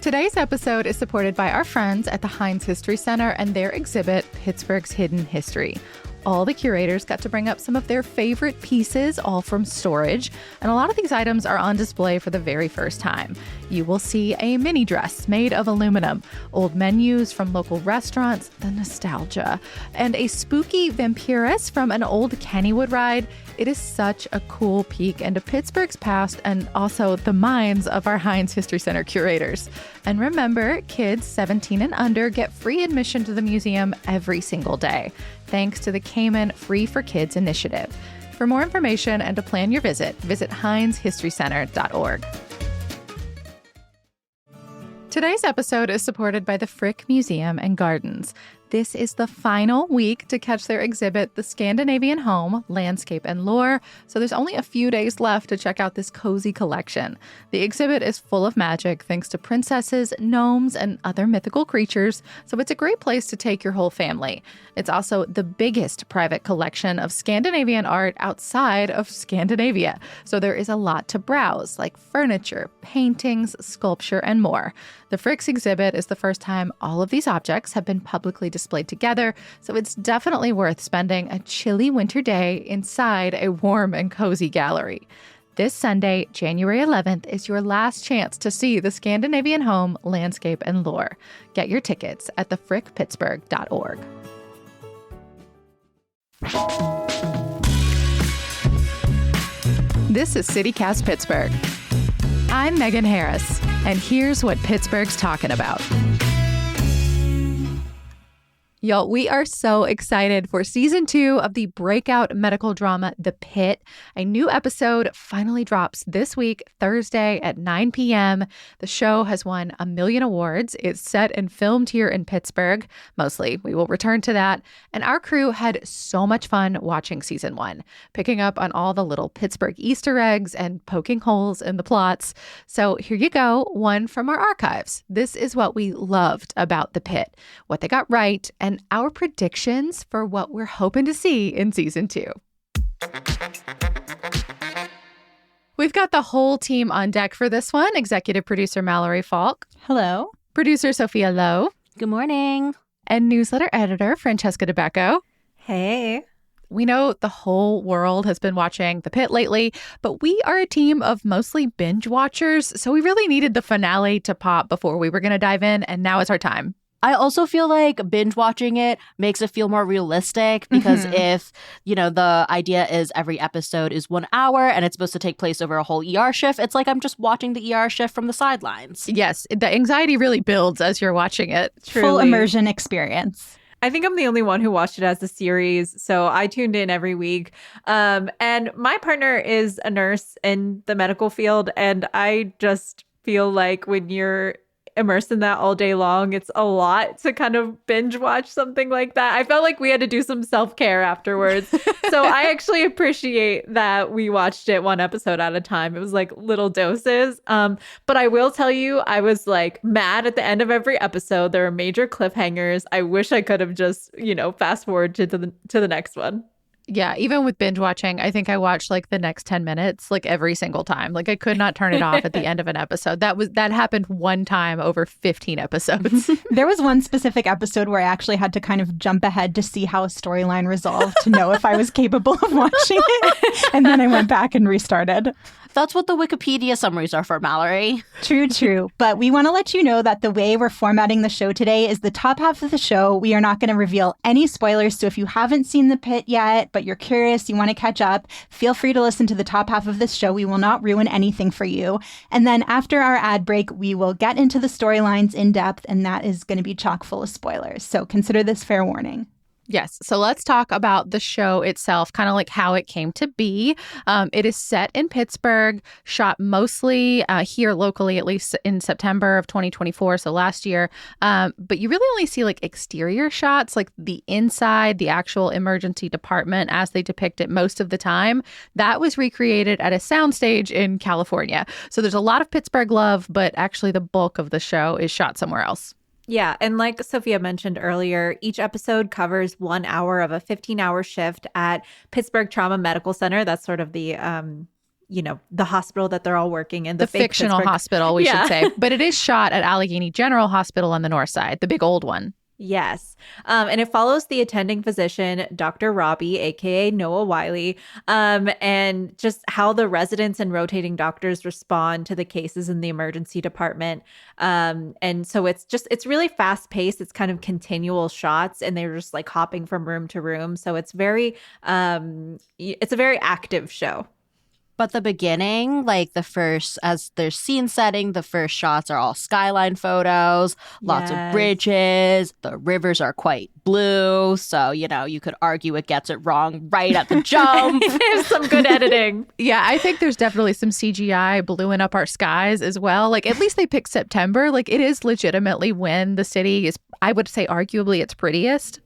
Today's episode is supported by our friends at the Heinz History Center and their exhibit, Pittsburgh's Hidden History. All the curators got to bring up some of their favorite pieces, all from storage, and a lot of these items are on display for the very first time. You will see a mini dress made of aluminum, old menus from local restaurants, the nostalgia, and a spooky vampiress from an old Kennywood ride. It is such a cool peek into Pittsburgh's past and also the minds of our Heinz History Center curators. And remember, kids 17 and under get free admission to the museum every single day, thanks to the Cayman Free for Kids initiative. For more information and to plan your visit heinzhistorycenter.org. Today's episode is supported by the Frick Museum and Gardens. This is the final week to catch their exhibit, The Scandinavian Home, Landscape and Lore, so there's only a few days left to check out this cozy collection. The exhibit is full of magic thanks to princesses, gnomes, and other mythical creatures, so it's a great place to take your whole family. It's also the biggest private collection of Scandinavian art outside of Scandinavia, so there is a lot to browse, like furniture, paintings, sculpture, and more. The Fricks exhibit is the first time all of these objects have been publicly displayed together, so it's definitely worth spending a chilly winter day inside a warm and cozy gallery. This Sunday, January 11th, is your last chance to see the Scandinavian Home, Landscape, and Lore. Get your tickets at thefrickpittsburgh.org. This is City Cast Pittsburgh. I'm Megan Harris, and here's what Pittsburgh's talking about. Y'all, we are so excited for season 2 of the breakout medical drama, The Pitt. A new episode finally drops this week, Thursday at 9 p.m. The show has won a million awards. It's set and filmed here in Pittsburgh, mostly. We will return to that. And our crew had so much fun watching season 1, picking up on all the little Pittsburgh Easter eggs and poking holes in the plots. So here you go, one from our archives. This is what we loved about The Pitt, what they got right, and our predictions for what we're hoping to see in season 2. We've got the whole team on deck for this one. Executive producer Mallory Falk. Hello. Producer Sophia Lowe. Good morning. And newsletter editor Francesca DeBecco. Hey. We know the whole world has been watching The Pitt lately, but we are a team of mostly binge watchers, so we really needed the finale to pop before we were going to dive in, and now is our time. I also feel like binge watching it makes it feel more realistic because if, the idea is every episode is 1 hour and it's supposed to take place over a whole ER shift, it's like I'm just watching the ER shift from the sidelines. Yes, the anxiety really builds as you're watching it. Truly. Full immersion experience. I think I'm the only one who watched it as a series, so I tuned in every week. And my partner is a nurse in the medical field, and I just feel like when you're immersed in that all day long, it's a lot to kind of binge watch something like that. I felt like we had to do some self-care afterwards. So I actually appreciate that we watched it one episode at a time. It was like little doses. But I will tell you, I was like mad at the end of every episode. There are major cliffhangers. I wish I could have just, fast forward to the next one. Yeah, even with binge watching, I think I watched like the next 10 minutes, like every single time. Like I could not turn it off at the end of an episode. That happened one time over 15 episodes. There was one specific episode where I actually had to kind of jump ahead to see how a storyline resolved to know if I was capable of watching it. And then I went back and restarted. That's what the Wikipedia summaries are for, Mallory. True. But we want to let you know that the way we're formatting the show today is the top half of the show. We are not going to reveal any spoilers. So if you haven't seen The Pitt yet, but you're curious, you want to catch up, feel free to listen to the top half of this show. We will not ruin anything for you. And then after our ad break, we will get into the storylines in depth, and that is going to be chock full of spoilers. So consider this fair warning. Yes. So let's talk about the show itself, kind of like how it came to be. It is set in Pittsburgh, shot mostly here locally, at least in September of 2024, so last year. But you really only see like exterior shots, like the inside, the actual emergency department as they depict it most of the time. That was recreated at a soundstage in California. So there's a lot of Pittsburgh love, but actually the bulk of the show is shot somewhere else. Yeah. And like Sophia mentioned earlier, each episode covers 1 hour of a 15-hour shift at Pittsburgh Trauma Medical Center. That's sort of the the hospital that they're all working in. The fake fictional Pittsburgh hospital, we should say. But it is shot at Allegheny General Hospital on the north side, the big old one. Yes. And it follows the attending physician, Dr. Robbie, aka Noah Wiley, and just how the residents and rotating doctors respond to the cases in the emergency department. And so it's really fast paced. It's kind of continual shots, and they're just like hopping from room to room. So it's it's a very active show. But the beginning, like as there's scene setting, the first shots are all skyline photos, lots of bridges. The rivers are quite blue. So, you could argue it gets it wrong right at the jump. There's some good editing. Yeah, I think there's definitely some CGI bluing up our skies as well. Like, at least they picked September. Like, it is legitimately when the city is, I would say, arguably its prettiest.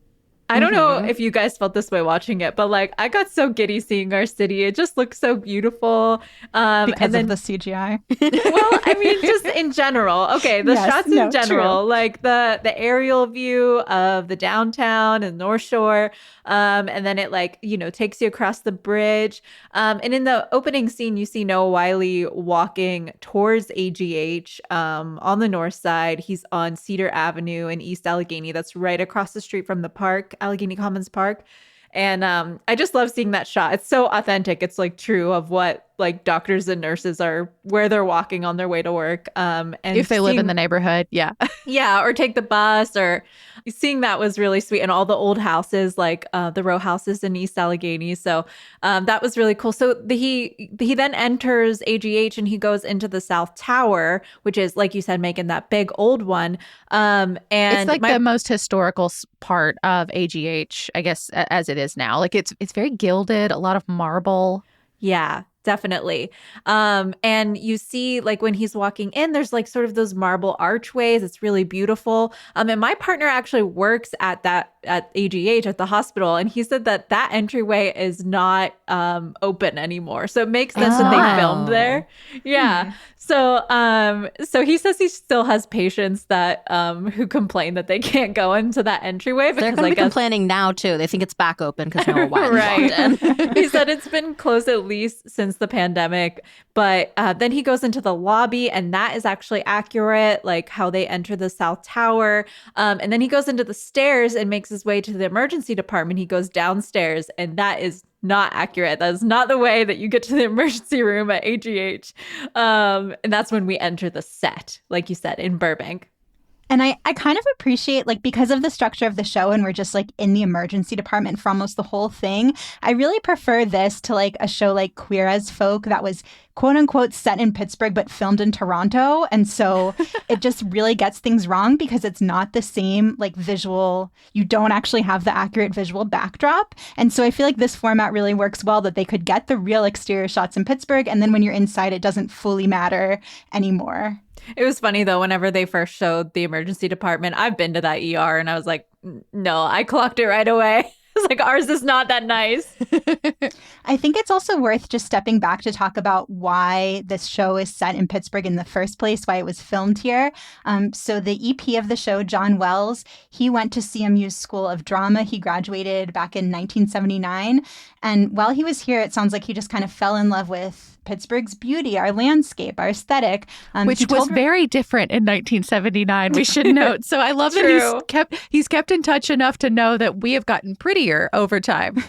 I don't know if you guys felt this way watching it, but like I got so giddy seeing our city. It just looks so beautiful. Because of the CGI. Well, I mean, just in general. Okay, the shots in general, true. Like the aerial view of the downtown and North Shore, and then it takes you across the bridge. And in the opening scene, you see Noah Wiley walking towards AGH on the north side. He's on Cedar Avenue in East Allegheny. That's right across the street from the park. Allegheny Commons Park. And I just love seeing that shot. It's so authentic. It's like true of what like doctors and nurses are, where they're walking on their way to work. And if they live in the neighborhood. Yeah. Yeah. Or take the bus, or seeing that was really sweet. And all the old houses, like the row houses in East Allegheny. So that was really cool. So he then enters AGH and he goes into the South Tower, which is, like you said, Megan, that big old one. And it's like the most historical part of AGH, I guess, as it is now. Like it's very gilded, a lot of marble. Yeah, definitely. And you see, like, when he's walking in, there's like sort of those marble archways. It's really beautiful. And my partner actually works at AGH at the hospital, and he said that entryway is not open anymore. So it makes sense that they filmed there. Yeah. So he says he still has patients that who complain that they can't go into that entryway. They're going to be complaining now too. They think it's back open because Noah Wiley walked in. He said it's been closed at least since the pandemic. But then he goes into the lobby, and that is actually accurate, like how they enter the South Tower. And then he goes into the stairs and makes his way to the emergency department. He goes downstairs, and that is not accurate. That is not the way that you get to the emergency room at AGH. And that's when we enter the set, like you said, in Burbank. And I kind of appreciate, like, because of the structure of the show and we're just like in the emergency department for almost the whole thing, I really prefer this to like a show like Queer as Folk that was quote unquote set in Pittsburgh but filmed in Toronto. And so it just really gets things wrong because it's not the same like visual. You don't actually have the accurate visual backdrop. And so I feel like this format really works well, that they could get the real exterior shots in Pittsburgh, and then when you're inside, it doesn't fully matter anymore. It was funny, though, whenever they first showed the emergency department, I've been to that ER, and I was like, no, I clocked it right away. I was like, ours is not that nice. I think it's also worth just stepping back to talk about why this show is set in Pittsburgh in the first place, why it was filmed here. So the EP of the show, John Wells, he went to CMU's School of Drama. He graduated back in 1979. And while he was here, it sounds like he just kind of fell in love with Pittsburgh's beauty, our landscape, our aesthetic. Which was very different in 1979, we should note. So I love that he's kept in touch enough to know that we have gotten prettier over time.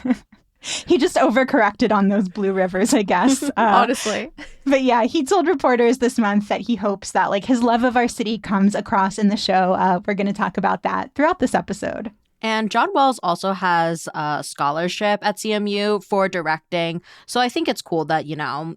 He just overcorrected on those blue rivers, I guess. Honestly. But yeah, he told reporters this month that he hopes that like his love of our city comes across in the show. We're going to talk about that throughout this episode. And John Wells also has a scholarship at CMU for directing. So I think it's cool that,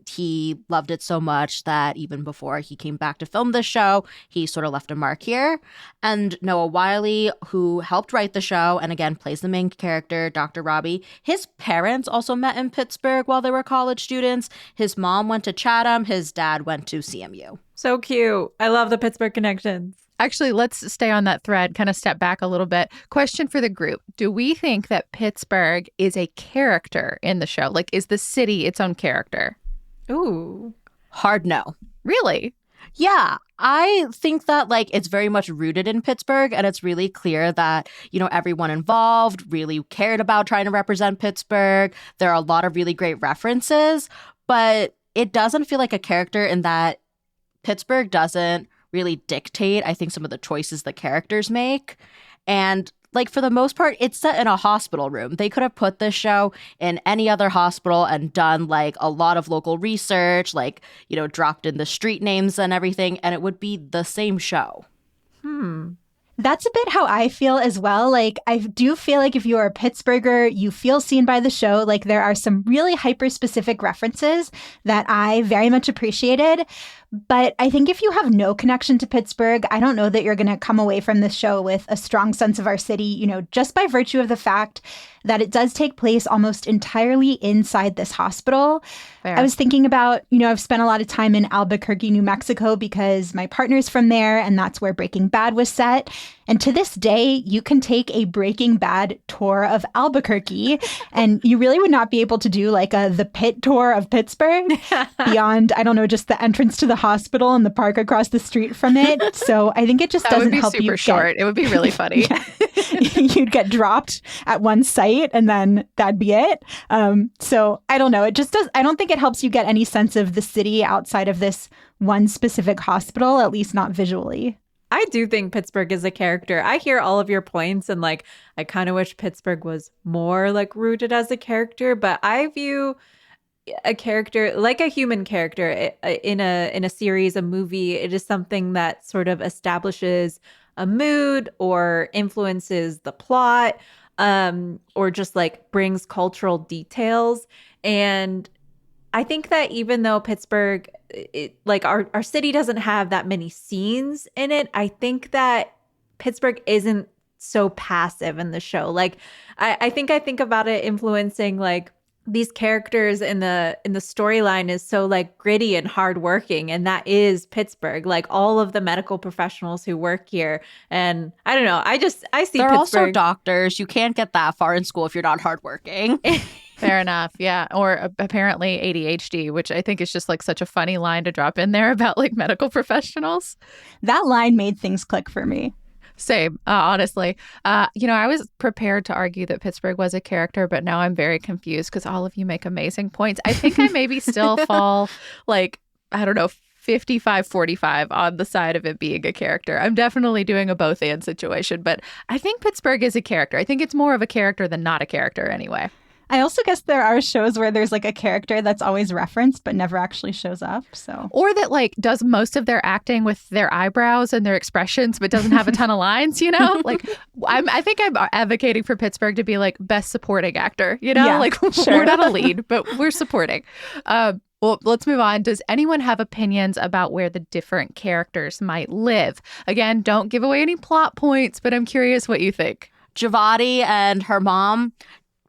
he loved it so much that even before he came back to film this show, he sort of left a mark here. And Noah Wiley, who helped write the show and again plays the main character, Dr. Robbie, his parents also met in Pittsburgh while they were college students. His mom went to Chatham. His dad went to CMU. So cute. I love the Pittsburgh connections. Actually, let's stay on that thread, kind of step back a little bit. Question for the group. Do we think that Pittsburgh is a character in the show? Like, is the city its own character? Ooh. Hard no. Really? Yeah, I think that like it's very much rooted in Pittsburgh, and it's really clear that, everyone involved really cared about trying to represent Pittsburgh. There are a lot of really great references, but it doesn't feel like a character in that Pittsburgh doesn't really dictate, I think, some of the choices the characters make. And like for the most part, it's set in a hospital room. They could have put this show in any other hospital and done like a lot of local research, like, you know, dropped in the street names and everything, and it would be the same show. That's a bit how I feel as well. Like, I do feel like if you are a Pittsburgher, you feel seen by the show. Like, there are some really hyper-specific references that I very much appreciated. But I think if you have no connection to Pittsburgh, I don't know that you're going to come away from this show with a strong sense of our city, you know, just by virtue of the fact that it does take place almost entirely inside this hospital. Fair. I was thinking about, you know, I've spent a lot of time in Albuquerque, New Mexico, because my partner's from there, and that's where Breaking Bad was set. And to this day, you can take a Breaking Bad tour of Albuquerque, and you really would not be able to do like the Pitt tour of Pittsburgh beyond, I don't know, just the entrance to the hospital and the park across the street from it. So I think it just doesn't help you. That would be super short. It would be really funny. You'd get dropped at one site and then that'd be it. So I don't know. It just does. I don't think it helps you get any sense of the city outside of this one specific hospital, at least not visually. I do think Pittsburgh is a character. I hear all of your points, and like I kind of wish Pittsburgh was more like rooted as a character, but I view a character like a human character in a series, a movie. It is something that sort of establishes a mood or influences the plot, or just like brings cultural details. And I think that even though Pittsburgh, like our city doesn't have that many scenes in it, I think that Pittsburgh isn't so passive in the show. Like I think about it influencing like these characters in the storyline is so like gritty and hardworking, and that is Pittsburgh. Like all of the medical professionals who work here, and I don't know. I see They're Pittsburgh. also doctors. You can't get that far in school if you're not hardworking. Fair enough. Yeah. Or apparently ADHD, which I think is just like such a funny line to drop in there about like medical professionals. That line made things click for me. Same, honestly. You know, I was prepared to argue that Pittsburgh was a character, but now I'm very confused because all of you make amazing points. I think I maybe still fall like, I don't know, 55-45 on the side of it being a character. I'm definitely doing a both and situation, but I think Pittsburgh is a character. I think it's more of a character than not a character anyway. I also guess there are shows where there's like a character that's always referenced but never actually shows up. So, or that like does most of their acting with their eyebrows and their expressions, but doesn't have a ton of lines. You know, like I think I'm advocating for Pittsburgh to be like best supporting actor. You know, Yeah, like sure. We're not a lead, but we're supporting. Well, let's move on. Does anyone have opinions about where the different characters might live? Again, don't give away any plot points, but I'm curious what you think. Javati and her mom.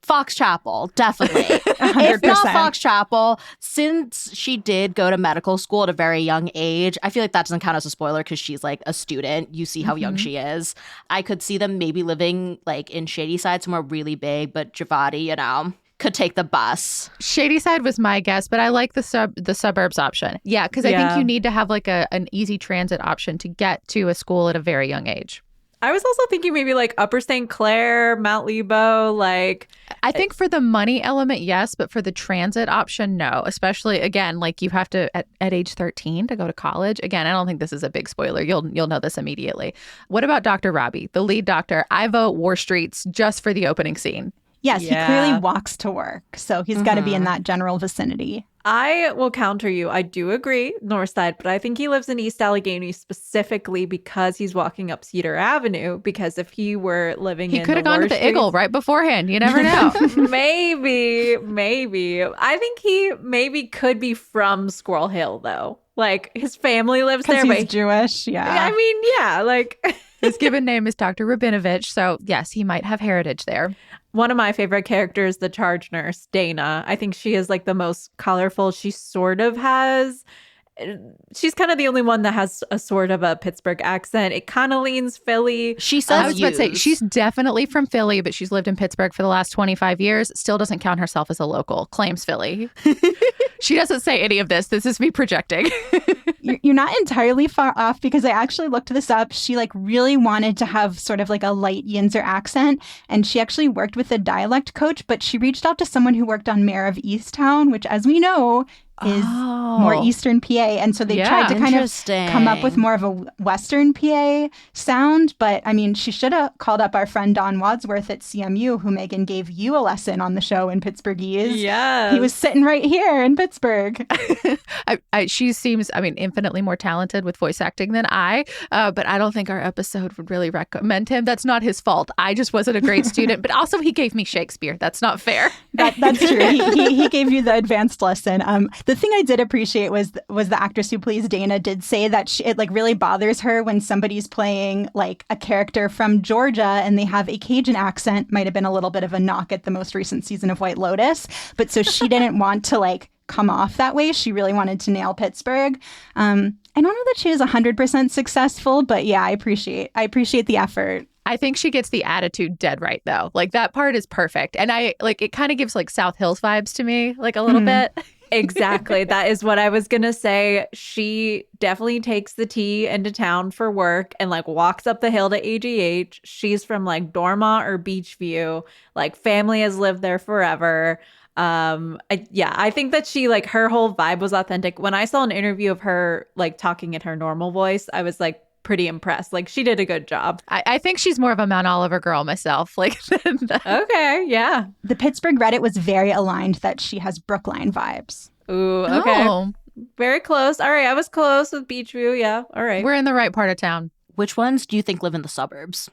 Fox Chapel, definitely. 100%. If not Fox Chapel, since she did go to medical school at a very young age, I feel like that doesn't count as a spoiler because she's like a student. You see how young she is. I could see them maybe living like in Shadyside, somewhere really big, but Javati, you know, could take the bus. Shadyside was my guess, but I like the suburbs option. Yeah, because I think you need to have like an easy transit option to get to a school at a very young age. I was also thinking maybe like Upper St. Clair, Mount Lebo, like. I think for the money element, yes, but for the transit option, no. Especially, again, like you have to, at age 13 to go to college. Again, I don't think this is a big spoiler. You'll know this immediately. What about Dr. Robbie, the lead doctor? I vote War Streets just for the opening scene. Yes, Yeah. he clearly walks to work. So he's got to be in that general vicinity. I will counter you. I do agree, North Side, but I think he lives in East Allegheny specifically because he's walking up Cedar Avenue. Because if he were living He in could have the gone to War the Streets- Eagle right beforehand. You never know. maybe. I think he maybe could be from Squirrel Hill, though. Like, his family lives there. Because he's But Jewish, yeah. I mean, yeah, like... His given name is Dr. Rabinovich. So, yes, he might have heritage there. One of my favorite characters, the charge nurse, Dana. I think she is like the most colorful. She sort of has... She's kind of the only one that has a sort of a Pittsburgh accent. It kind of leans Philly. She says I was about to say, use. she's definitely from Philly, but she's lived in Pittsburgh for the last 25 years. Still doesn't count herself as a local. Claims Philly. She doesn't say any of this. This is me projecting. You're not entirely far off because I actually looked this up. She like really wanted to have sort of like a light Yinzer accent, and she actually worked with a dialect coach, but she reached out to someone who worked on Mayor of Easttown, which, as we know, is more Eastern PA. And so they tried to kind of come up with more of a Western PA sound. But I mean, she should have called up our friend Don Wadsworth at CMU, who Megan gave you a lesson on the show in Pittsburghese. Yeah. He was sitting right here in Pittsburgh. She seems, I mean, infinitely more talented with voice acting than I, but I don't think our episode would really recommend him. That's not his fault. I just wasn't a great student, but also he gave me Shakespeare. That's not fair. That's true. He gave you the advanced lesson. The thing I did appreciate was the actress who plays Dana did say that it like really bothers her when somebody's playing like a character from Georgia and they have a Cajun accent. Might have been a little bit of a knock at the most recent season of White Lotus, but so she didn't want to like come off that way. She really wanted to nail Pittsburgh. I don't know that she was 100% successful, but yeah, I appreciate the effort. I think she gets the attitude dead right, though. Like, that part is perfect. And I like it kind of gives like South Hills vibes to me, like a little bit. Exactly. That is what I was going to say. She definitely takes the T into town for work and like walks up the hill to AGH. She's from like Dormont or Beachview. Like, family has lived there forever. I think that she like her whole vibe was authentic. When I saw an interview of her like talking in her normal voice, I was like pretty impressed. Like, she did a good job. I think she's more of a Mount Oliver girl myself. Like, okay, yeah. The Pittsburgh Reddit was very aligned that she has Brookline vibes. Ooh, okay. Oh. Very close. All right, I was close with Beachview. Yeah, all right. We're in the right part of town. Which ones do you think live in the suburbs?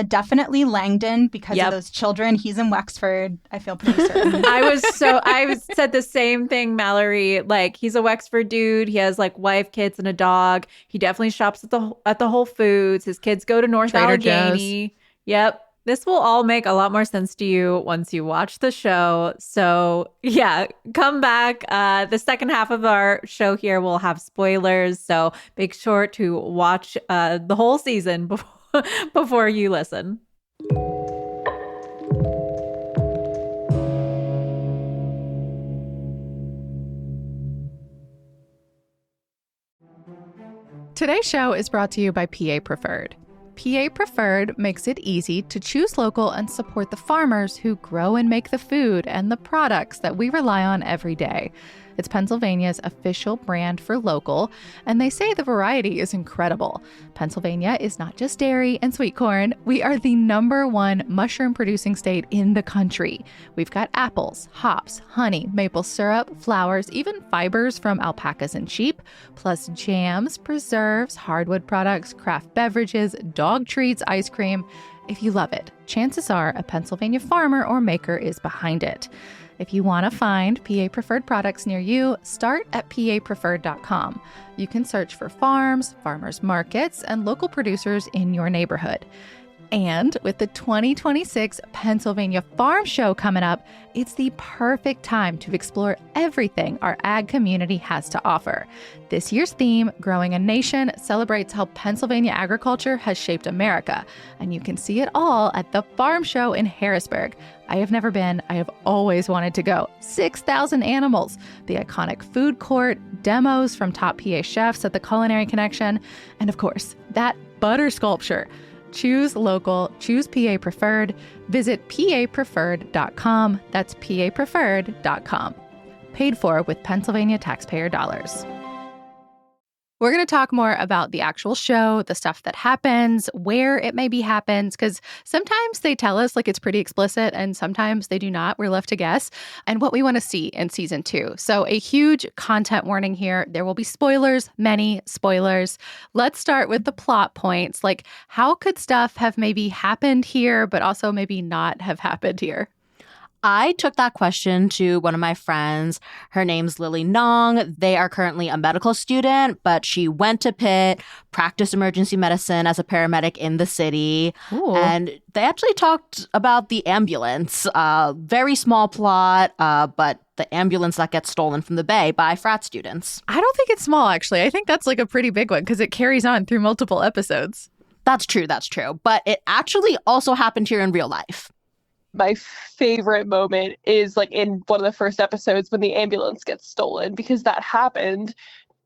Definitely Langdon because of those children. He's in Wexford. I feel pretty certain. I said the same thing, Mallory. Like, he's a Wexford dude. He has like wife, kids, and a dog. He definitely shops at the Whole Foods. His kids go to North Trader Allegheny. Joe's. Yep. This will all make a lot more sense to you once you watch the show. So yeah, come back. The second half of our show here will have spoilers. So make sure to watch the whole season before you listen. Today's show is brought to you by PA Preferred. PA Preferred makes it easy to choose local and support the farmers who grow and make the food and the products that we rely on every day. It's Pennsylvania's official brand for local, and they say the variety is incredible. Pennsylvania is not just dairy and sweet corn. We are the #1 mushroom-producing state in the country. We've got apples, hops, honey, maple syrup, flowers, even fibers from alpacas and sheep, plus jams, preserves, hardwood products, craft beverages, dog treats, ice cream. If you love it, chances are a Pennsylvania farmer or maker is behind it. If you want to find PA Preferred products near you, start at papreferred.com. You can search for farms, farmers markets, and local producers in your neighborhood. And with the 2026 Pennsylvania Farm Show coming up, it's the perfect time to explore everything our ag community has to offer. This year's theme, Growing a Nation, celebrates how Pennsylvania agriculture has shaped America. And you can see it all at the Farm Show in Harrisburg. I have never been. I have always wanted to go. 6,000 animals, the iconic food court, demos from top PA chefs at the Culinary Connection, and of course, that butter sculpture. Choose local, choose PA Preferred. Visit papreferred.com. That's papreferred.com. Paid for with Pennsylvania taxpayer dollars. We're going to talk more about the actual show, the stuff that happens, where it maybe happens, because sometimes they tell us like it's pretty explicit and sometimes they do not. We're left to guess, and what we want to see in season 2. So a huge content warning here. There will be spoilers, many spoilers. Let's start with the plot points. Like, how could stuff have maybe happened here, but also maybe not have happened here? I took that question to one of my friends. Her name's Lily Nong. They are currently a medical student, but she went to Pitt, practiced emergency medicine as a paramedic in the city. Ooh. And they actually talked about the ambulance. Very small plot, but the ambulance that gets stolen from the Bay by frat students. I don't think it's small, actually. I think that's like a pretty big one because it carries on through multiple episodes. That's true. But it actually also happened here in real life. My favorite moment is like in one of the first episodes when the ambulance gets stolen, because that happened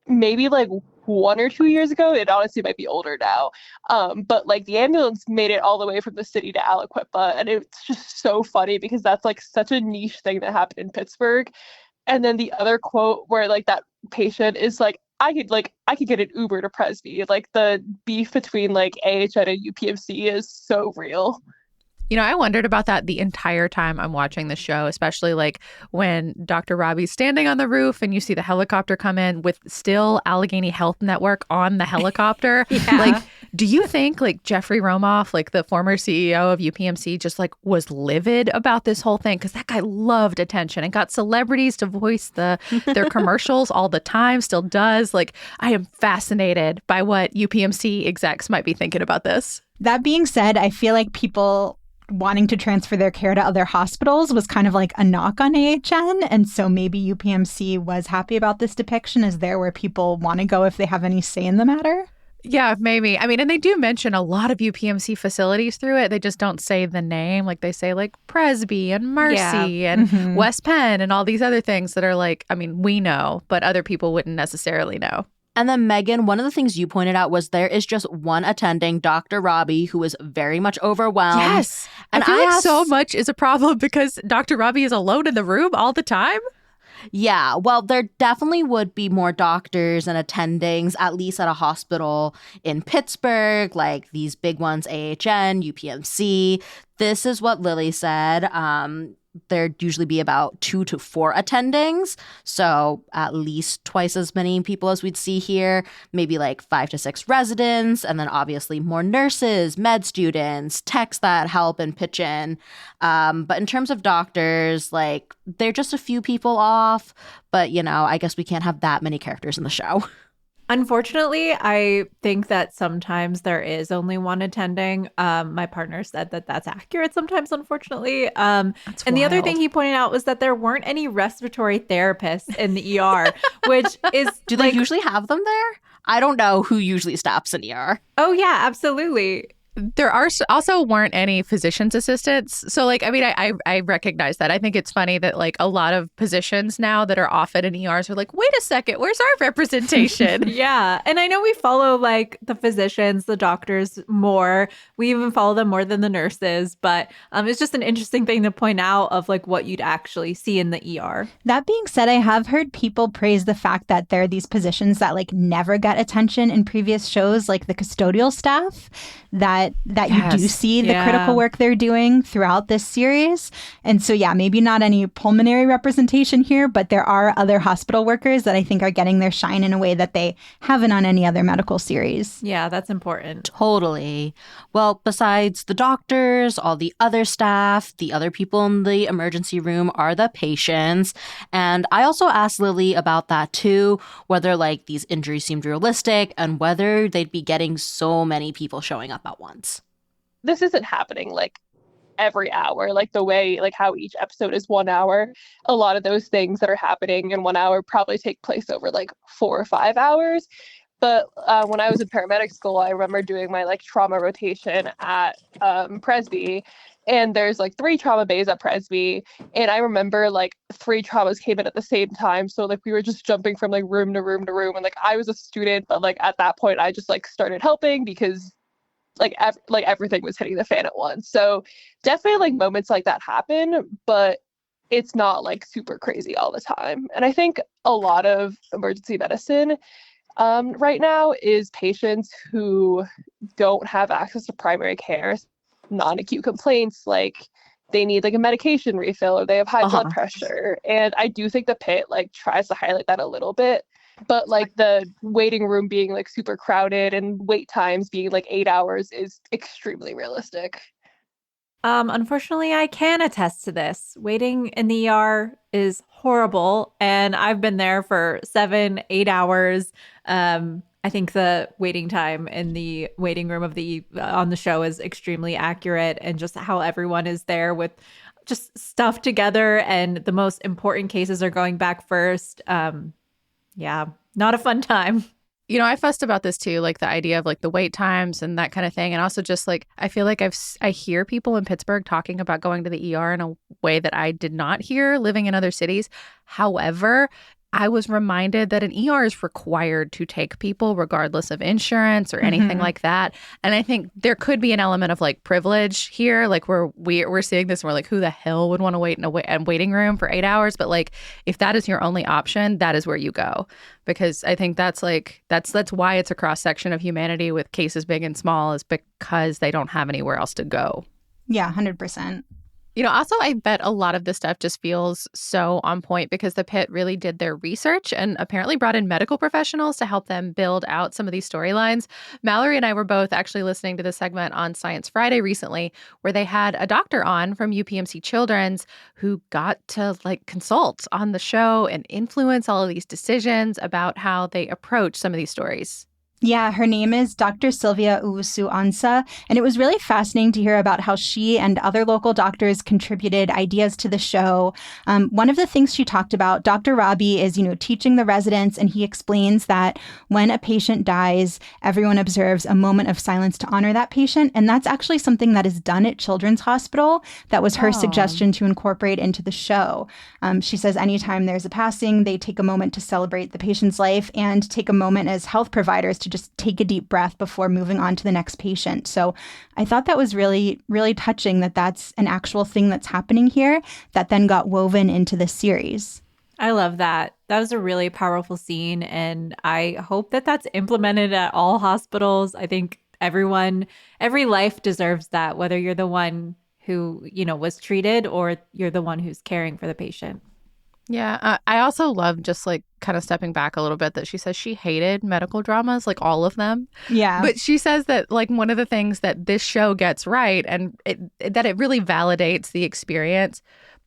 maybe like 1 or 2 years ago. It honestly might be older now. But like the ambulance made it all the way from the city to Aliquippa. And it's just so funny because that's like such a niche thing that happened in Pittsburgh. And then the other quote where like that patient is like, I could get an Uber to Presby. Like the beef between like AHN and UPMC is so real. You know, I wondered about that the entire time I'm watching the show, especially like when Dr. Robbie's standing on the roof and you see the helicopter come in with still Allegheny Health Network on the helicopter. Yeah. Like, do you think like Jeffrey Romoff, like the former CEO of UPMC, just like was livid about this whole thing? Because that guy loved attention and got celebrities to voice their commercials all the time, still does. Like, I am fascinated by what UPMC execs might be thinking about this. That being said, I feel like people wanting to transfer their care to other hospitals was kind of like a knock on AHN. And so maybe UPMC was happy about this depiction as there where people want to go if they have any say in the matter. Yeah, maybe. I mean, and they do mention a lot of UPMC facilities through it. They just don't say the name. Like they say like Presby and Mercy and West Penn and all these other things that are like, I mean, we know, but other people wouldn't necessarily know. And then, Megan, one of the things you pointed out was there is just one attending, Dr. Robbie, who is very much overwhelmed. Yes. And I feel like so much is a problem because Dr. Robbie is alone in the room all the time. Yeah, well, there definitely would be more doctors and attendings, at least at a hospital in Pittsburgh, like these big ones, AHN, UPMC. This is what Lily said. There'd usually be about 2 to 4 attendings. So at least twice as many people as we'd see here, maybe like 5 to 6 residents, and then obviously more nurses, med students, techs that help and pitch in. But in terms of doctors, like they're just a few people off. But, you know, I guess we can't have that many characters in the show. Unfortunately, I think that sometimes there is only one attending. My partner said that that's accurate sometimes, unfortunately. And the other thing he pointed out was that there weren't any respiratory therapists in the ER, which is... Do they usually have them there? I don't know who usually stops in ER. Oh, yeah, absolutely. There also weren't any physician's assistants. So, like, I mean, I recognize that. I think it's funny that, like, a lot of positions now that are often in ERs are like, wait a second, where's our representation? Yeah. And I know we follow, like, the physicians, the doctors more. We even follow them more than the nurses. But it's just an interesting thing to point out of, like, what you'd actually see in the ER. That being said, I have heard people praise the fact that there are these positions that, like, never get attention in previous shows, like the custodial staff, that you do see the critical work they're doing throughout this series. And so, yeah, maybe not any pulmonary representation here, but there are other hospital workers that I think are getting their shine in a way that they haven't on any other medical series. Yeah, that's important. Totally. Well, besides the doctors, all the other staff, the other people in the emergency room are the patients. And I also asked Lily about that too, whether like these injuries seemed realistic and whether they'd be getting so many people showing up at once. This isn't happening like every hour, like the way, like how each episode is 1 hour. A lot of those things that are happening in 1 hour probably take place over like 4 or 5 hours. But when I was in paramedic school, I remember doing my like trauma rotation at Presby. And there's like 3 trauma bays at Presby. And I remember like 3 traumas came in at the same time. So like we were just jumping from like room to room to room. And like I was a student, but like at that point I just like started helping because like everything was hitting the fan at once. So definitely like moments like that happen, but it's not like super crazy all the time. And I think a lot of emergency medicine right now is patients who don't have access to primary care, non-acute complaints, like they need like a medication refill or they have high blood pressure. And I do think the Pitt like tries to highlight that a little bit. But like the waiting room being like super crowded and wait times being like 8 hours is extremely realistic. Unfortunately, I can attest to this. Waiting in the ER is horrible. And I've been there for 7-8 hours. I think the waiting time in the waiting room of on the show is extremely accurate, and just how everyone is there with just stuff together and the most important cases are going back first. Yeah, not a fun time. You know, I fussed about this too, like the idea of like the wait times and that kind of thing. And also just like, I feel like I hear people in Pittsburgh talking about going to the ER in a way that I did not hear living in other cities. However, I was reminded that an ER is required to take people regardless of insurance or anything like that. And I think there could be an element of like privilege here, like where we're seeing this and we're like, who the hell would want to wait in a waiting room for 8 hours? But like, if that is your only option, that is where you go. Because I think that's why it's a cross section of humanity with cases big and small, is because they don't have anywhere else to go. Yeah, 100%. Also, I bet a lot of this stuff just feels so on point because the Pitt really did their research and apparently brought in medical professionals to help them build out some of these storylines. Mallory and I were both actually listening to the segment on Science Friday recently where they had a doctor on from UPMC Children's who got to like consult on the show and influence all of these decisions about how they approach some of these stories. Yeah, her name is Dr. Sylvia Uwusu-Ansah, and it was really fascinating to hear about how she and other local doctors contributed ideas to the show. One of the things she talked about, Dr. Robbie is, teaching the residents, and he explains that when a patient dies, everyone observes a moment of silence to honor that patient, and that's actually something that is done at Children's Hospital. That was her suggestion to incorporate into the show. She says anytime there's a passing, they take a moment to celebrate the patient's life and take a moment as health providers to just take a deep breath before moving on to the next patient. So I thought that was really, really touching that that's an actual thing that's happening here that then got woven into the series. I love that. That was a really powerful scene. And I hope that that's implemented at all hospitals. I think every life deserves that, whether you're the one who, was treated or you're the one who's caring for the patient. Yeah, I also love just like kind of stepping back a little bit that she says she hated medical dramas, like all of them. Yeah. But she says that like one of the things that this show gets right and that it really validates the experience.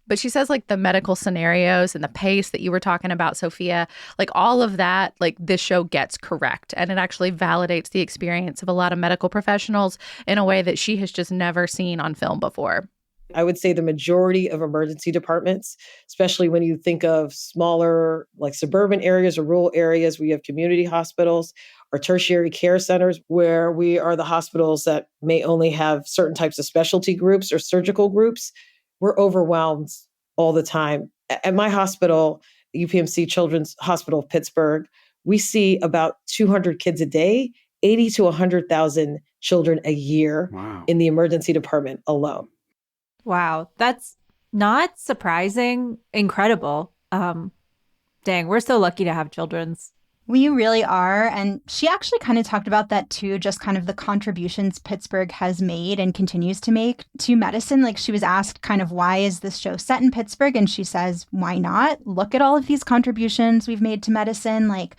But she says like the medical scenarios and the pace that you were talking about, Sophia, like all of that, like this show gets correct. And it actually validates the experience of a lot of medical professionals in a way that she has just never seen on film before. I would say the majority of emergency departments, especially when you think of smaller, like suburban areas or rural areas, we have community hospitals or tertiary care centers where we are the hospitals that may only have certain types of specialty groups or surgical groups. We're overwhelmed all the time. At my hospital, UPMC Children's Hospital of Pittsburgh, we see about 200 kids a day, 80 to 100,000 children a year in the emergency department alone. Wow, that's not surprising. Incredible. Dang, we're so lucky to have Children's. We really are. And she actually kind of talked about that too, just kind of the contributions Pittsburgh has made and continues to make to medicine. Like she was asked kind of why is this show set in Pittsburgh? And she says, why not? Look at all of these contributions we've made to medicine. Like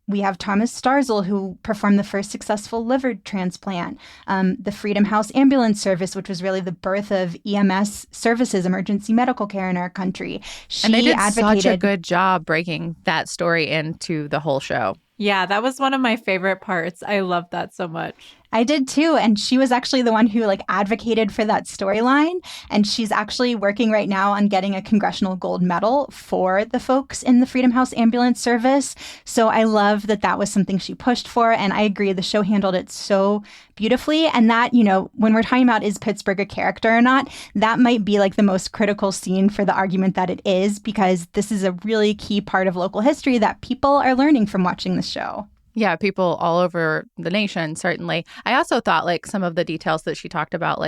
we have Thomas Starzl, who performed the first successful liver transplant, the Freedom House Ambulance Service, which was really the birth of EMS services, emergency medical care in our country. And they did such a good job breaking that story into the whole show. Yeah, that was one of my favorite parts. I loved that so much. I did too. And she was actually the one who advocated for that storyline. And she's actually working right now on getting a Congressional Gold Medal for the folks in the Freedom House Ambulance Service. So I love that that was something she pushed for. And I agree, the show handled it so beautifully. And that, when we're talking about is Pittsburgh a character or not, that might be the most critical scene for the argument that it is, because this is a really key part of local history that people are learning from watching the show. Yeah, people all over the nation, certainly. I also thought some of the details that she talked about,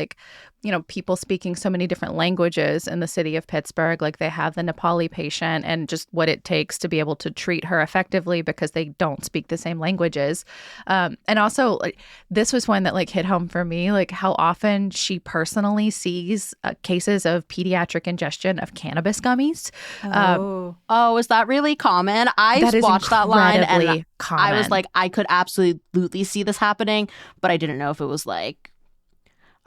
people speaking so many different languages in the city of Pittsburgh, they have the Nepali patient and just what it takes to be able to treat her effectively because they don't speak the same languages. And also, this was one that hit home for me, how often she personally sees cases of pediatric ingestion of cannabis gummies. Is that really common? I watched that line and common. I was I could absolutely see this happening, but I didn't know if it was a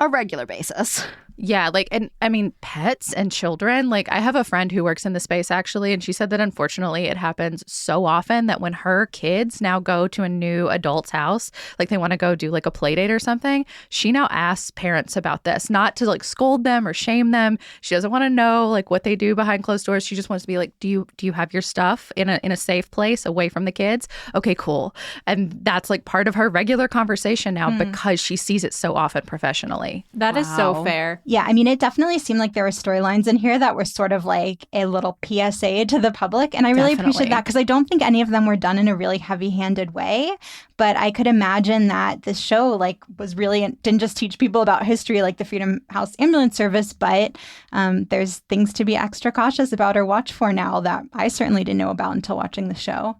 regular basis. Yeah, and I mean, pets and children, I have a friend who works in the space actually, and she said that unfortunately it happens so often that when her kids now go to a new adult's house, they want to go do a play date or something, she now asks parents about this, not to scold them or shame them. She doesn't want to know what they do behind closed doors. She just wants to be do you have your stuff in a safe place away from the kids? Okay, cool. And that's part of her regular conversation now because she sees it so often professionally. That is so fair. Yeah, I mean, it definitely seemed like there were storylines in here that were sort of like a little PSA to the public. And I really appreciate that because I don't think any of them were done in a really heavy-handed way. But I could imagine that this show like was really didn't just teach people about history like the Freedom House Ambulance Service, but there's things to be extra cautious about or watch for now that I certainly didn't know about until watching the show.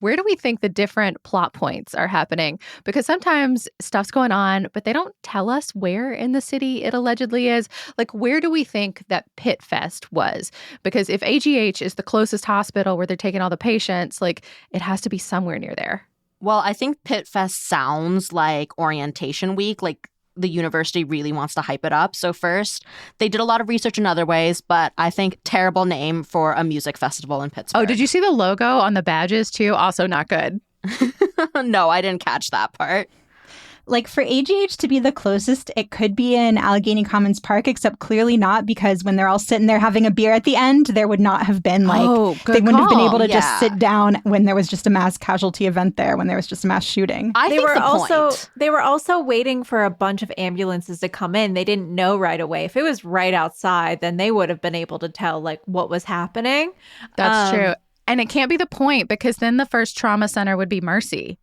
Where do we think the different plot points are happening? Because sometimes stuff's going on, but they don't tell us where in the city it allegedly is. Like, where do we think that Pitt Fest was? Because if AGH is the closest hospital where they're taking all the patients, like, it has to be somewhere near there. Well, I think Pitt Fest sounds like orientation week, like the university really wants to hype it up. So first, they did a lot of research in other ways, but I think terrible name for a music festival in Pittsburgh. Oh, did you see the logo on the badges too? Also not good. No, I didn't catch that part. Like for AGH to be the closest, it could be in Allegheny Commons Park, except clearly not because when they're all sitting there having a beer at the end, there would not have been like, they wouldn't have been able to just sit down when there was just a mass casualty event there, when there was just a mass shooting. They were also waiting for a bunch of ambulances to come in. They didn't know right away. If it was right outside, then they would have been able to tell like what was happening. That's true. And it can't be the point because then the first trauma center would be Mercy.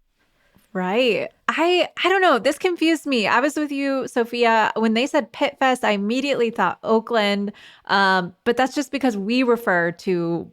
Right. I don't know. This confused me. I was with you, Sophia. When they said Pitt Fest, I immediately thought Oakland. But that's just because we refer to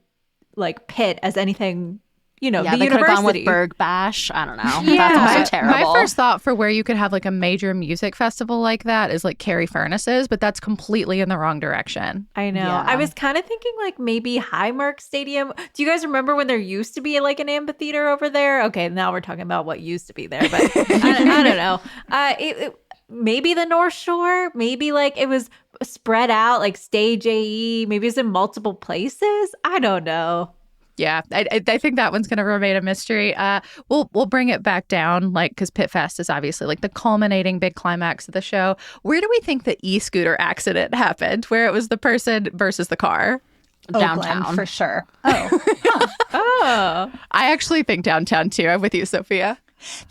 like Pitt as anything, you know, the they university. could have gone with Berg Bash. I don't know. Yeah. That's also terrible. My first thought for where you could have like a major music festival like that is like Carrie Furnaces, but that's completely in the wrong direction. I know. Yeah. I was kind of thinking like maybe Highmark Stadium. Do you guys remember when there used to be like an amphitheater over there? Okay, now we're talking about what used to be there, but I don't know. Maybe the North Shore. Maybe like it was spread out like Stage AE. Maybe it's in multiple places. I don't know. Yeah, I think that one's going to remain a mystery. We'll bring it back down, like, because Pitt Fest is obviously like the culminating big climax of the show. Where do we think the e-scooter accident happened, where it was the person versus the car? Downtown. Oakland, for sure. Oh, I actually think downtown too. I'm with you, Sophia.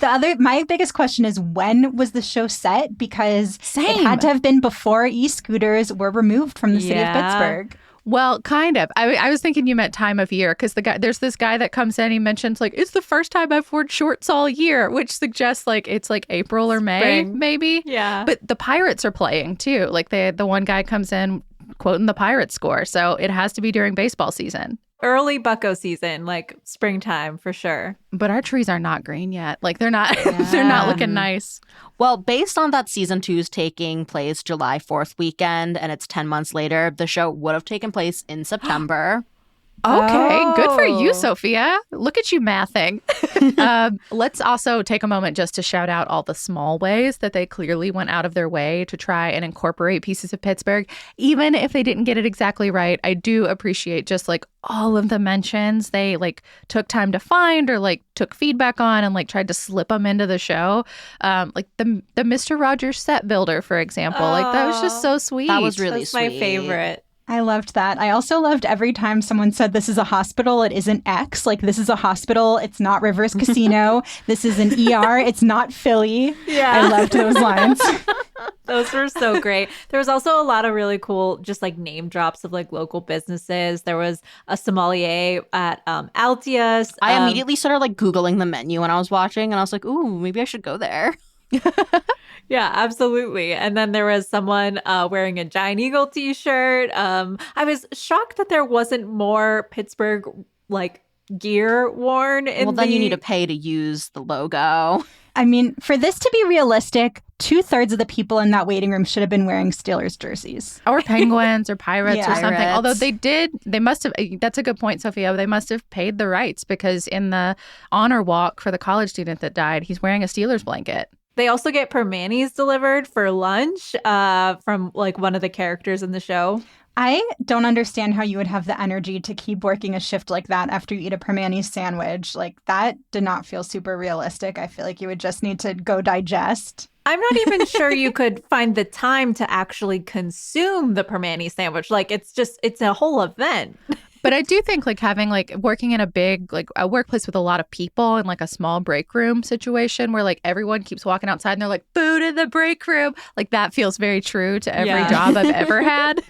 My biggest question is when was the show set? Because it had to have been before e-scooters were removed from the city of Pittsburgh. Well, kind of. I was thinking you meant time of year because there's this guy that comes in. He mentions like it's the first time I've worn shorts all year, which suggests like it's like April or May, maybe. Yeah. But the Pirates are playing too. Like the one guy comes in quoting the Pirates score, so it has to be during baseball season. Early bucko season, like springtime for sure. But our trees are not green yet. Like they're not they're not looking nice. Well, based on that season 2's taking place July 4th weekend and it's 10 months later, the show would have taken place in September. Okay, good for you, Sophia. Look at you mathing. Let's also take a moment just to shout out all the small ways that they clearly went out of their way to try and incorporate pieces of Pittsburgh. Even if they didn't get it exactly right, I do appreciate just like all of the mentions they like took time to find or like took feedback on and like tried to slip them into the show. Like the Mr. Rogers set builder, for example. Like that was just so sweet. That was really That's sweet. my favorite. I loved that. I also loved every time someone said this is a hospital, it isn't X. Like this is a hospital, it's not Rivers Casino. This is an ER, it's not Philly. Yeah. I loved those lines. Those were so great. There was also a lot of really cool just like name drops of like local businesses. There was a sommelier at Altius. I immediately started like Googling the menu when I was watching and I was like, ooh, maybe I should go there. Yeah, absolutely. And then there was someone wearing a Giant Eagle t-shirt. I was shocked that there wasn't more Pittsburgh like gear worn. Then you need to pay to use the logo. I mean, for this to be realistic, 2/3 of the people in that waiting room should have been wearing Steelers jerseys. Or Penguins or Pirates Yeah. or something. Pirates. Although they must have, that's a good point, Sophia. They must have paid the rights because in the honor walk for the college student that died, he's wearing a Steelers blanket. They also get permanis delivered for lunch from like one of the characters in the show. I don't understand how you would have the energy to keep working a shift like that after you eat a permani sandwich. Like that did not feel super realistic. I feel like you would just need to go digest. I'm not even sure you could find the time to actually consume the permani sandwich. Like it's a whole event. But I do think like having like working in a big like a workplace with a lot of people in like a small break room situation where like everyone keeps walking outside and they're like food in the break room, like that feels very true to every job I've ever had.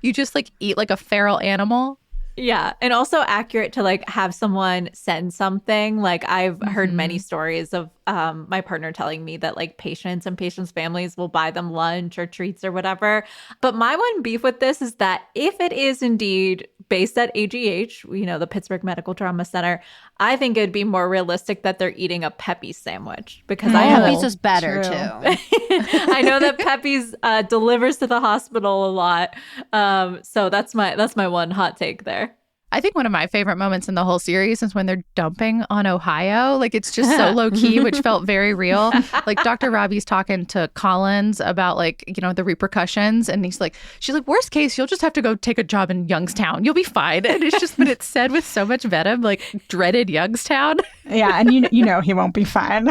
You just like eat like a feral animal. Yeah. And also accurate to like have someone send something. Like I've heard many stories of my partner telling me that like patients and patients' families will buy them lunch or treats or whatever. But my one beef with this is that if it is indeed based at AGH, you know, the Pittsburgh Medical Trauma Center, I think it'd be more realistic that they're eating a Pepe's sandwich because I have Pepe's is better too. I know that Pepe's delivers to the hospital a lot. So that's my one hot take there. I think one of my favorite moments in the whole series is when they're dumping on Ohio. Like, it's just so low key, which felt very real. Like, Dr. Robbie's talking to Collins about, like, you know, the repercussions. And she's like, worst case, you'll just have to go take a job in Youngstown. You'll be fine. And it's just, but it's said with so much venom, like, dreaded Youngstown. Yeah. And you know he won't be fine.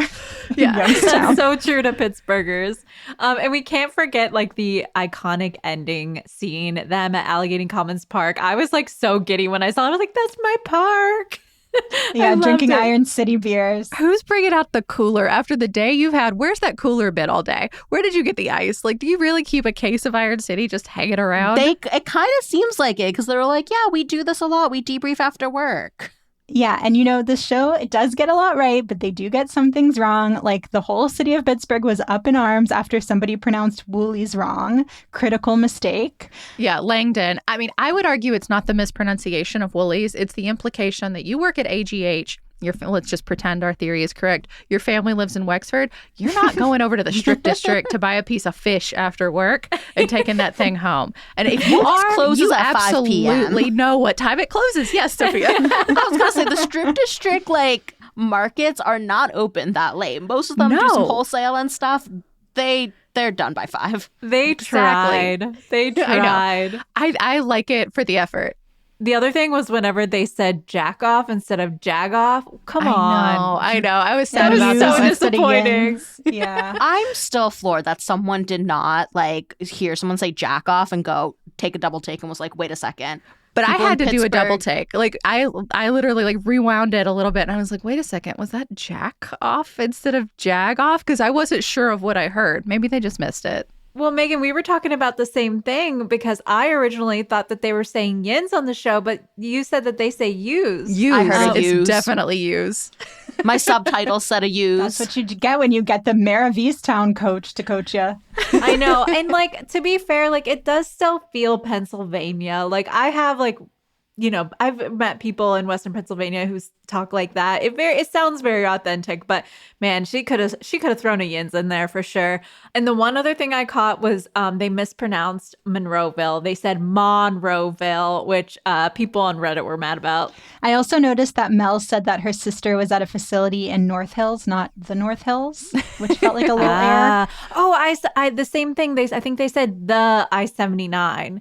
Yeah. That's so true to Pittsburghers. And we can't forget, like, the iconic ending scene, them at Allegheny Commons Park. I was, like, so giddy when I saw it. I was like, that's my park. Yeah, drinking Iron City beers. Who's bringing out the cooler after the day you've had? Where's that cooler been all day? Where did you get the ice? Like, do you really keep a case of Iron City just hanging around? It kind of seems like it because they're like, yeah, we do this a lot. We debrief after work. Yeah, and you know, the show, it does get a lot right, but they do get some things wrong. Like the whole city of Pittsburgh was up in arms after somebody pronounced Woolies wrong. Critical mistake. Yeah, Langdon. I mean, I would argue it's not the mispronunciation of Woolies. It's the implication that you work at AGH. Let's just pretend our theory is correct. Your family lives in Wexford. You're not going over to the strip district to buy a pice of fish after work and taking that thing home. And if you are, you at 5 p.m. absolutely know what time it closes. Yes, Sophia. I was going to say the strip district, like, markets are not open that late. Most of them do some wholesale and stuff. They're done by 5. They tried. They tried. I like it for the effort. The other thing was whenever they said jack off instead of jag off. Come on. I know. I was sad about that. So disappointing. Yeah. I'm still floored that someone did not, like, hear someone say jack off and go take a double take and was like, wait a second. But I had to do a double take. Like, I literally, like, rewound it a little bit. And I was like, wait a second. Was that jack off instead of jag off? Because I wasn't sure of what I heard. Maybe they just missed it. Well, Megan, we were talking about the same thing because I originally thought that they were saying yins on the show, but you said that they say use. Use. I heard it's use. Definitely use. My subtitle said a use. That's what you get when you get the mayor of Easttown coach to coach you. I know. And like, to be fair, like it does still feel Pennsylvania. Like I have like, you know, I've met people in Western Pennsylvania who talk like that. It sounds very authentic, but man, she could have thrown a yins in there for sure. And the one other thing I caught was they mispronounced Monroeville. They said Monroeville, which people on Reddit were mad about. I also noticed that Mel said that her sister was at a facility in North Hills, not the North Hills, which felt like a little error. Oh, I the same thing. I think they said the I-79.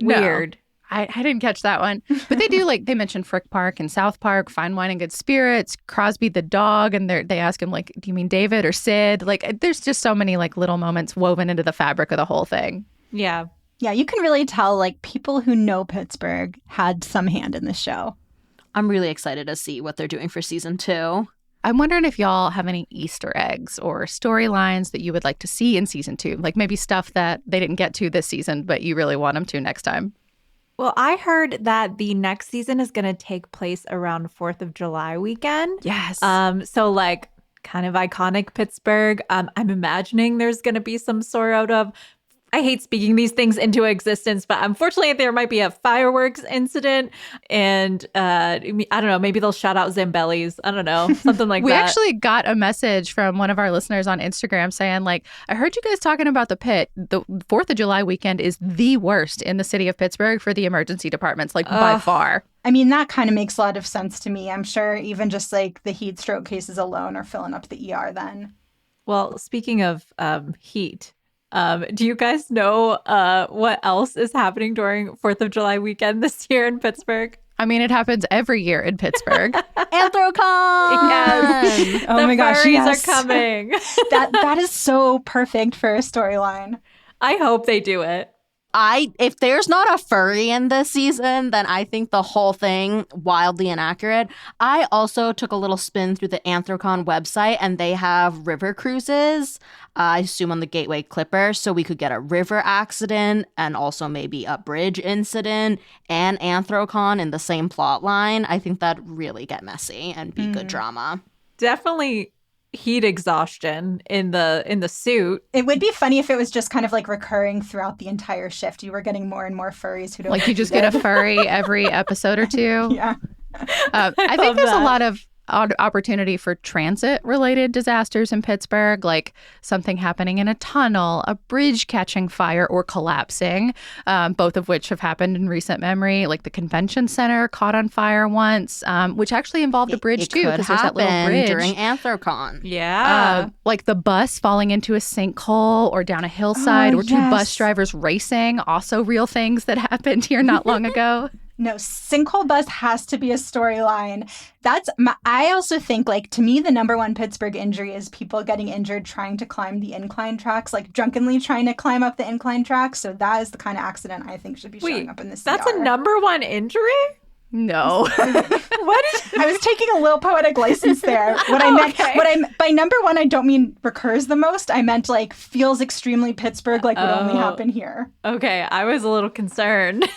Weird. No. I didn't catch that one. But they do, like, they mentioned Frick Park and South Park, Fine Wine and Good Spirits, Crosby the dog, and they ask him, like, do you mean David or Sid? Like, there's just so many, like, little moments woven into the fabric of the whole thing. Yeah. Yeah, you can really tell, like, people who know Pittsburgh had some hand in the show. I'm really excited to see what they're doing for season 2. I'm wondering if y'all have any Easter eggs or storylines that you would like to see in season 2. Like, maybe stuff that they didn't get to this season, but you really want them to next time. Well, I heard that the next season is going to take place around 4th of July weekend. Yes. So like kind of iconic Pittsburgh. I'm imagining there's going to be some sort of, I hate speaking these things into existence, but unfortunately there might be a fireworks incident and I don't know, maybe they'll shout out Zambellis. I don't know, something like that. We that. actually got a message from one of our listeners on Instagram saying, like, I heard you guys talking about the Pitt. The 4th of July weekend is the worst in the city of Pittsburgh for the emergency departments, like by far. I mean, that kind of makes a lot of sense to me. I'm sure even just like the heat stroke cases alone are filling up the ER then. Well, speaking of heat, do you guys know what else is happening during 4th of July weekend this year in Pittsburgh? I mean, it happens every year in Pittsburgh. Anthrocon! Yes. Oh my gosh, furries yes. are coming. That is so perfect for a storyline. I hope they do it. If there's not a furry in this season, then I think the whole thing wildly inaccurate. I also took a little spin through the Anthrocon website, and they have river cruises, I assume on the Gateway Clipper, so we could get a river accident and also maybe a bridge incident and Anthrocon in the same plot line. I think that'd really get messy and be good drama. Definitely heat exhaustion in the suit. It would be funny if it was just kind of like recurring throughout the entire shift. You were getting more and more furries who don't Like you just get a furry every episode or two. Yeah. I think there's a lot of opportunity for transit-related disasters in Pittsburgh, like something happening in a tunnel, a bridge catching fire or collapsing, both of which have happened in recent memory. Like the convention center caught on fire once, which actually involved a bridge too, because there's that little bridge during Anthrocon. Yeah. Like the bus falling into a sinkhole or down a hillside, or two yes. bus drivers racing, also real things that happened here not long ago. No, sinkhole bus has to be a storyline. I also think, like, to me, the number one Pittsburgh injury is people getting injured trying to climb the incline tracks, like drunkenly trying to climb up the incline tracks. So that is the kind of accident I think should be showing up in this. That's a number one injury? No. What is I was taking a little poetic license there. By number one, I don't mean recurs the most. I meant like feels extremely Pittsburgh, like would only happen here. Okay, I was a little concerned.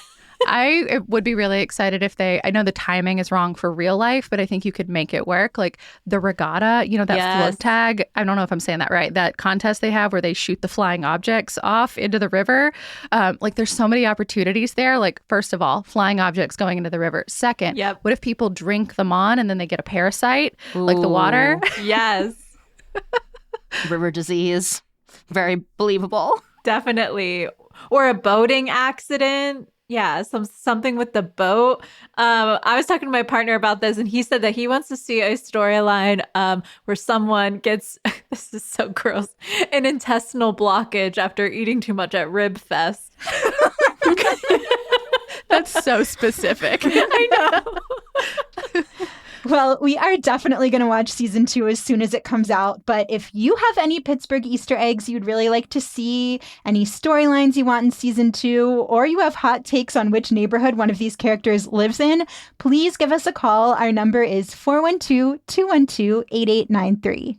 I would be really excited if I know the timing is wrong for real life, but I think you could make it work. Like the regatta, that float tag. I don't know if I'm saying that right. That contest they have where they shoot the flying objects off into the river. Like there's so many opportunities there. Like, first of all, flying objects going into the river. Second, what if people drink them on and then they get a parasite, like the water? Yes. River disease. Very believable. Definitely. Or a boating accident. Yeah, something with the boat. I was talking to my partner about this, and he said that he wants to see a storyline where someone gets, this is so gross, an intestinal blockage after eating too much at Rib Fest. That's so specific. I know. Well, we are definitely going to watch season 2 as soon as it comes out. But if you have any Pittsburgh Easter eggs you'd really like to see, any storylines you want in season 2, or you have hot takes on which neighborhood one of these characters lives in, please give us a call. Our number is 412-212-8893.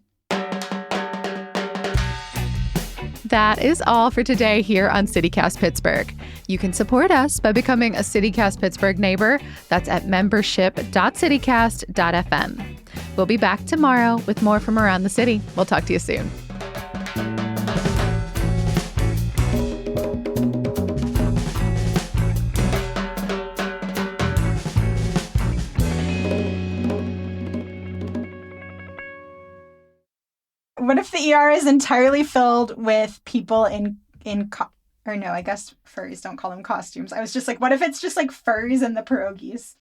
That is all for today here on City Cast Pittsburgh. You can support us by becoming a City Cast Pittsburgh neighbor. That's at membership.citycast.fm. We'll be back tomorrow with more from around the city. We'll talk to you soon. What if the ER is entirely filled with people or no, I guess furries don't call them costumes. I was just like, what if it's just like furries and the pierogies?